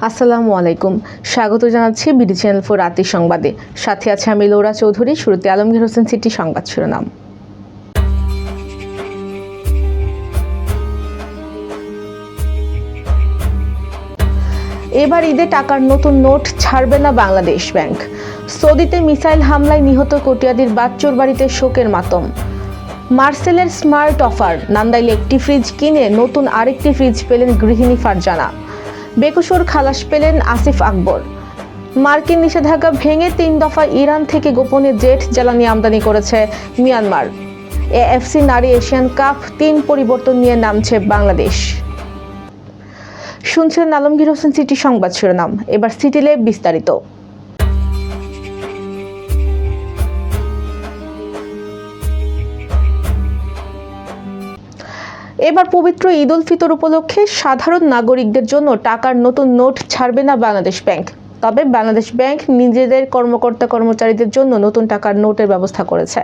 আসসালামু আলাইকুম। স্বাগত জানাচ্ছি বিডি চ্যানেল 4 রাতের সংবাদে। সাথে আছে আমি লোরা চৌধুরী। শুরুতে আলমগীর হোসেন সিটি সংবাদ শিরোনাম। এবার ঈদে টাকার নতুন নোট ছাড়বে না বাংলাদেশ ব্যাংক। সৌদিতে মিসাইল হামলায় নিহত কটিয়াদীর বাচ্চুর বাড়িতে শোকের মাতম। মার্সেলের স্মার্ট অফার, নান্দাইলে একটি ফ্রিজ কিনে নতুন আরেকটি ফ্রিজ পেলেন গৃহিণী ফারজানা। বেকসুর খালাস পেলেন আসিফ আকবর। মার্কিন নিষেধাজ্ঞা ভেঙে 3 দফা ইরান থেকে গোপনে জেট জ্বালানি আমদানি করেছে মিয়ানমার। এএফসি নারী এশিয়ান কাপ 3 পরিবর্তন নিয়ে নামছে বাংলাদেশ। শুনছিলেন আলমগীর হোসেন সিটি সংবাদ শিরোনাম। এবার সিটিলে বিস্তারিত। এবার পবিত্র ঈদ উল ফিতর উপলক্ষে সাধারণ নাগরিকদের জন্য টাকার নতুন নোট ছাড়বে না বাংলাদেশ ব্যাংক। তবে বাংলাদেশ ব্যাংক নিজেদের কর্মচারীদের জন্য নতুন টাকার নোটের ব্যবস্থা করেছে।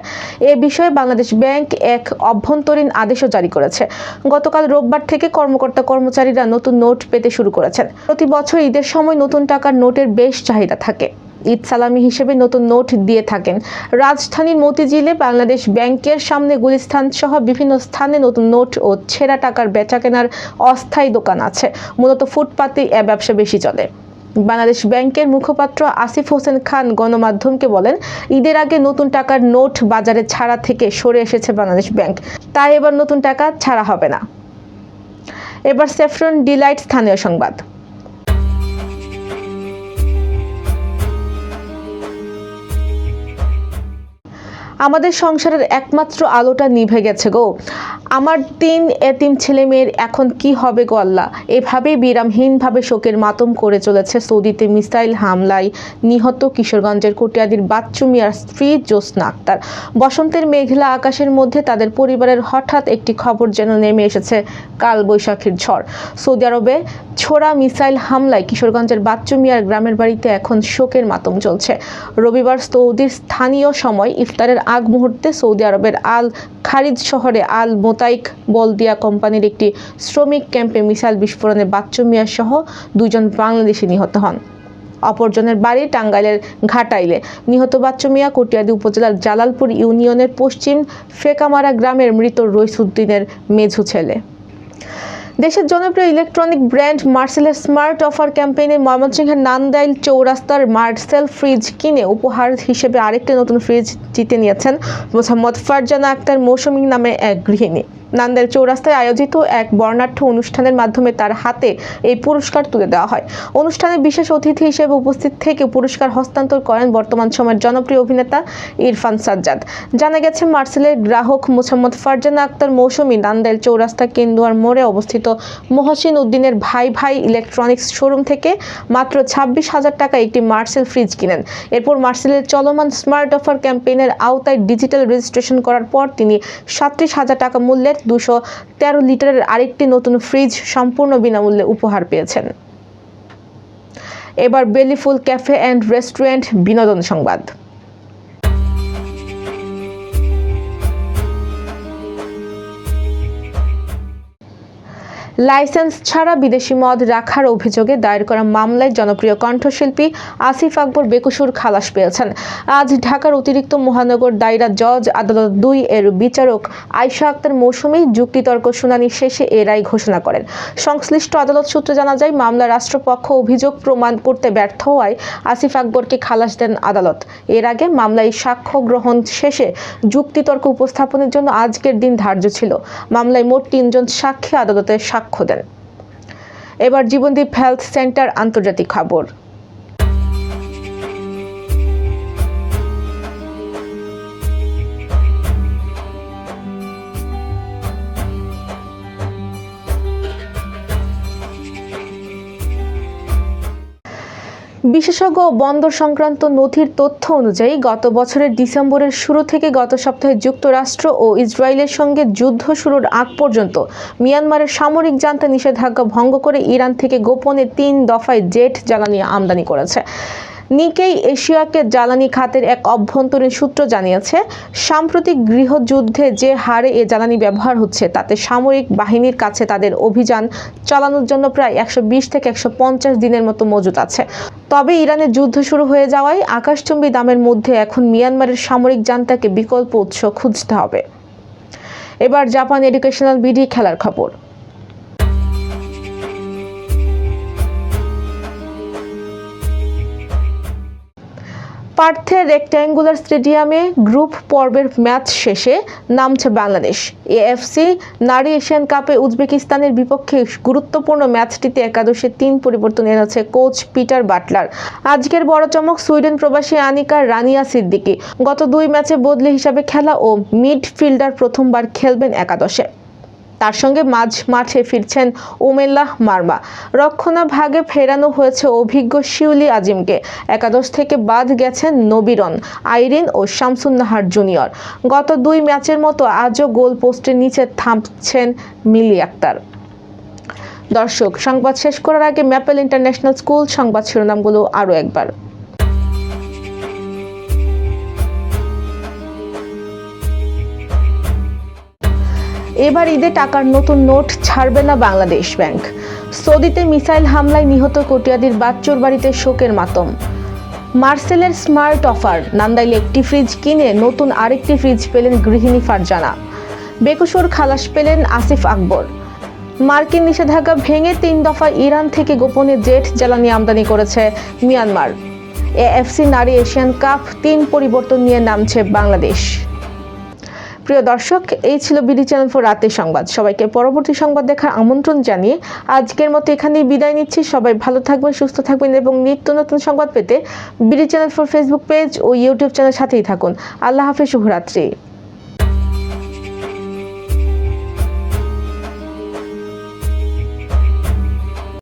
এ বিষয়ে বাংলাদেশ ব্যাংক এক অভ্যন্তরীণ আদেশও জারি করেছে। গতকাল রোববার থেকে কর্মচারীরা নতুন নোট পেতে শুরু করেছেন। প্রতি বছর ঈদের সময় নতুন টাকার নোটের বেশ চাহিদা থাকে। ঈদ সালামি হিসেবে নতুন নোট দিয়ে থাকেন। রাজধানীর মতিঝিলে বাংলাদেশ ব্যাংকের সামনে গুলিস্তান সহ বিভিন্ন স্থানে নতুন নোট ও ছেঁড়া টাকার বেচাকেনার অস্থায়ী দোকান আছে। মূলত ফুটপাতে এ ব্যবসা বেশি চলে। বাংলাদেশ ব্যাংকের মুখপাত্র আসিফ হোসেন খান গণমাধ্যমকে বলেন, ঈদের আগে নতুন টাকার নোট বাজারে ছাড়া থেকে সরে এসেছে বাংলাদেশ ব্যাংক, তাই এবার নতুন টাকা ছাড়া হবে না। এবার স্যাফরন ডিলাইট স্থানীয় সংবাদ। আমাদের সংসারের একমাত্র আলোটা নিভে গেছে গো। আমার 3 এতিম ছেলে মেয়ের এখন কি হবে গো আল্লাহ। এভাবেই বিরামহীনভাবে শোকের মাতম করে চলেছে সৌদিতে মিসাইল হামলায় নিহত কিশোরগঞ্জের কটিয়াদীর বাচ্চু মিয়ার স্ত্রী জ্যোৎস্না আক্তার। বসন্তের মেঘলা আকাশের মধ্যে তাদের পরিবারের হঠাৎ একটি খবর যেন নেমে এসেছে কালবৈশাখীর ঝড়। সৌদি আরবে ছোড়া মিসাইল হামলায় কিশোরগঞ্জের বাচ্চু মিয়ার গ্রামের বাড়িতে এখন শোকের মাতম চলছে। রবিবার সৌদির স্থানীয় সময় ইফতারের আগ মুহূর্তে সৌদি আরবের আল খারিজ শহরে আল মোতাইক বলদিয়া কোম্পানির একটি শ্রমিক ক্যাম্পে মিসাইল বিস্ফোরণে বাচ্চু মিয়া সহ 2 জন বাংলাদেশি নিহত হন। অপরজনের বাড়ি টাঙ্গাইলের ঘাটাইলে। নিহত বাচ্চু মিয়া কটিয়াদী উপজেলার জালালপুর ইউনিয়নের পশ্চিম ফেকামারা গ্রামের মৃত রইসুদ্দিনের মেঝো ছেলে। দেশের জনপ্রিয় ইলেকট্রনিক ব্র্যান্ড মার্সেলের স্মার্ট অফার ক্যাম্পেইনে ময়মনসিংহের নান্দাইল চৌরাস্তার মার্সেল ফ্রিজ কিনে উপহার হিসেবে আরেকটি নতুন ফ্রিজ জিতে নিয়েছেন মোহাম্মদ ফারজানা আক্তার মৌসুমী নামে এক গৃহিণী। নান্দাইল চৌরাস্তায় আয়োজিত এক বর্ণাঢ্য অনুষ্ঠানের মাধ্যমে তার হাতে এই পুরস্কার তুলে দেওয়া হয়। অনুষ্ঠানে বিশেষ অতিথি হিসেবে উপস্থিত থেকে পুরস্কার হস্তান্তর করেন বর্তমান সময়ের জনপ্রিয় অভিনেতা ইরফান সাজ্জাদ। জানা গেছে, মার্সেলের গ্রাহক মোহাম্মদ ফারজানা আক্তার মৌসুমী নান্দাইল চৌরাস্তা কেন্দুয়ার মোড়ে অবস্থিত মহসিন উদ্দিনের ভাই ভাই ইলেকট্রনিক্স শোরুম থেকে মাত্র 26,000 টাকায় একটি মার্সেল ফ্রিজ কিনেন। এরপর মার্সেলের চলমান স্মার্ট অফার ক্যাম্পেইনের আওতায় ডিজিটাল রেজিস্ট্রেশন করার পর তিনি 37,000 টাকা মূল্যের 213 লিটারের আরেকটি নতুন ফ্রিজ সম্পূর্ণ বিনামূল্যে উপহার পেয়েছেন। এবার বেলিফুল ক্যাফে অ্যান্ড রেস্টুরেন্ট বিনোদন সংবাদ। লাইসেন্স ছাড়া বিদেশি মদ রাখার অভিযোগে দায়ের করা মামলায় জনপ্রিয় কণ্ঠশিল্পী আসিফ আকবর বেকসুর খালাস পেয়েছেন। আজ ঢাকার অতিরিক্ত মহানগর দায়রা জজ আদালত 2 এর বিচারক আয়শা আক্তার মৌসুমী যুক্তিতর্ক শুনানি শেষে এ রায় ঘোষণা করেন। সংশ্লিষ্ট আদালত সূত্রে জানা যায়, মামলার রাষ্ট্রপক্ষ অভিযোগ প্রমাণ করতে ব্যর্থ হওয়ায় আসিফ আকবরকে খালাস দেন আদালত। এর আগে মামলায় সাক্ষ্য গ্রহণ শেষে যুক্তিতর্ক উপস্থাপনের জন্য আজকের দিন ধার্য ছিল। মামলায় মোট 3 জন সাক্ষী আদালতে সাক্ষ্য দেন। এবার জীবনদীপ হেলথ সেন্টার আন্তর্জাতিক খবর। বিশেষজ্ঞ বন্দর সংক্রান্ত নথির তথ্য অনুযায়ী গত বছরের ডিসেম্বরের শুরু থেকে গত সপ্তাহে যুক্তরাষ্ট্র ও ইসরায়েলের সঙ্গে যুদ্ধ শুরুর আগ পর্যন্ত মিয়ানমারের সামরিক জান্তা নিষেধাজ্ঞা ভঙ্গ করে ইরান থেকে গোপনে 3 দফায় জেট জ্বালানি আমদানি করেছে। নিকেই এশিয়াকে জ্বালানি খাতের এক অভ্যন্তরীণ সূত্র জানিয়েছে, সাম্প্রতিক গৃহযুদ্ধে যে হারে এ জ্বালানি ব্যবহার হচ্ছে তাতে সামরিক বাহিনীর কাছে তাদের অভিযান চালানোর জন্য প্রায় 120 থেকে 150 দিনের মতো মজুত আছে। তবে ইরানের যুদ্ধ শুরু হয়ে যাওয়ায় আকাশচুম্বী দামের মধ্যে এখন মিয়ানমারের সামরিক জান্তাকে বিকল্প উৎস খুঁজতে হবে। এবার জাপান এডুকেশনাল বিডি খেলার খবর। পার্থের রেক্ট্যাঙ্গুলার স্টেডিয়ামে গ্রুপ পর্বের ম্যাচ শেষে নামছে বাংলাদেশ। এএফসি নারী এশিয়ান কাপে উজবেকিস্তানের বিপক্ষে গুরুত্বপূর্ণ ম্যাচটিতে একাদশে 3 পরিবর্তন এনেছে কোচ পিটার বাটলার। আজকের বড় চমক সুইডেন প্রবাসী আনিকা রানিয়া সিদ্দিকী। গত 2 ম্যাচে বদলি হিসাবে খেলা ও মিডফিল্ডার প্রথমবার খেলবেন একাদশে। তার সঙ্গে মাঝ মাঠে ফিরছেন উমেল্লাহ মারমা। রক্ষণাভাগে ফেরানো হয়েছে অভিজ্ঞ শিউলি আজিমকে। একাদশ থেকে বাদ গেছেন নবীরন, আইরিন ও শামসুন নাহার জুনিয়র। গত 2 ম্যাচের মতো আজও গোল পোস্টের নিচে থামছেন মিলি আক্তার। দর্শক, সংবাদ শেষ করার আগে ম্যাপেল ইন্টারন্যাশনাল স্কুল সংবাদ শিরোনামগুলো আরও একবার। এবার ঈদে টাকার নতুন নোট ছাড়বে না বাংলাদেশ ব্যাংক। সৌদিতে মিসাইল হামলায় নিহত কটিয়াদীর বাচ্চুর বাড়িতে শোকের মাতম। মার্সেলের স্মার্ট অফার, নান্দাইলে একটি ফ্রিজ কিনে নতুন আরেকটি ফ্রিজ পেলেন গৃহিণী ফারজানা। বেকসুর খালাস পেলেন আসিফ আকবর। মার্কিন নিষেধাজ্ঞা ভেঙে 3 দফা ইরান থেকে গোপনে জেট জ্বালানি আমদানি করেছে মিয়ানমার। এএফসি নারী এশিয়ান কাপ 3 পরিবর্তন নিয়ে নামছে বাংলাদেশ। প্রিয় দর্শক, এই ছিল বিডি চ্যানেল ফর রাতের সংবাদ। সবাইকে পরবর্তী সংবাদ দেখার আমন্ত্রণ জানিয়ে আজকের মতো এখানেই বিদায় নিচ্ছি। সবাই ভালো থাকবেন, সুস্থ থাকবেন এবং নিত্য নতুন সংবাদ পেতে BD channel for Facebook page ও ইউটিউব চ্যানেল সাথেই থাকুন। আল্লাহ হাফেজ, শুভরাত্রি।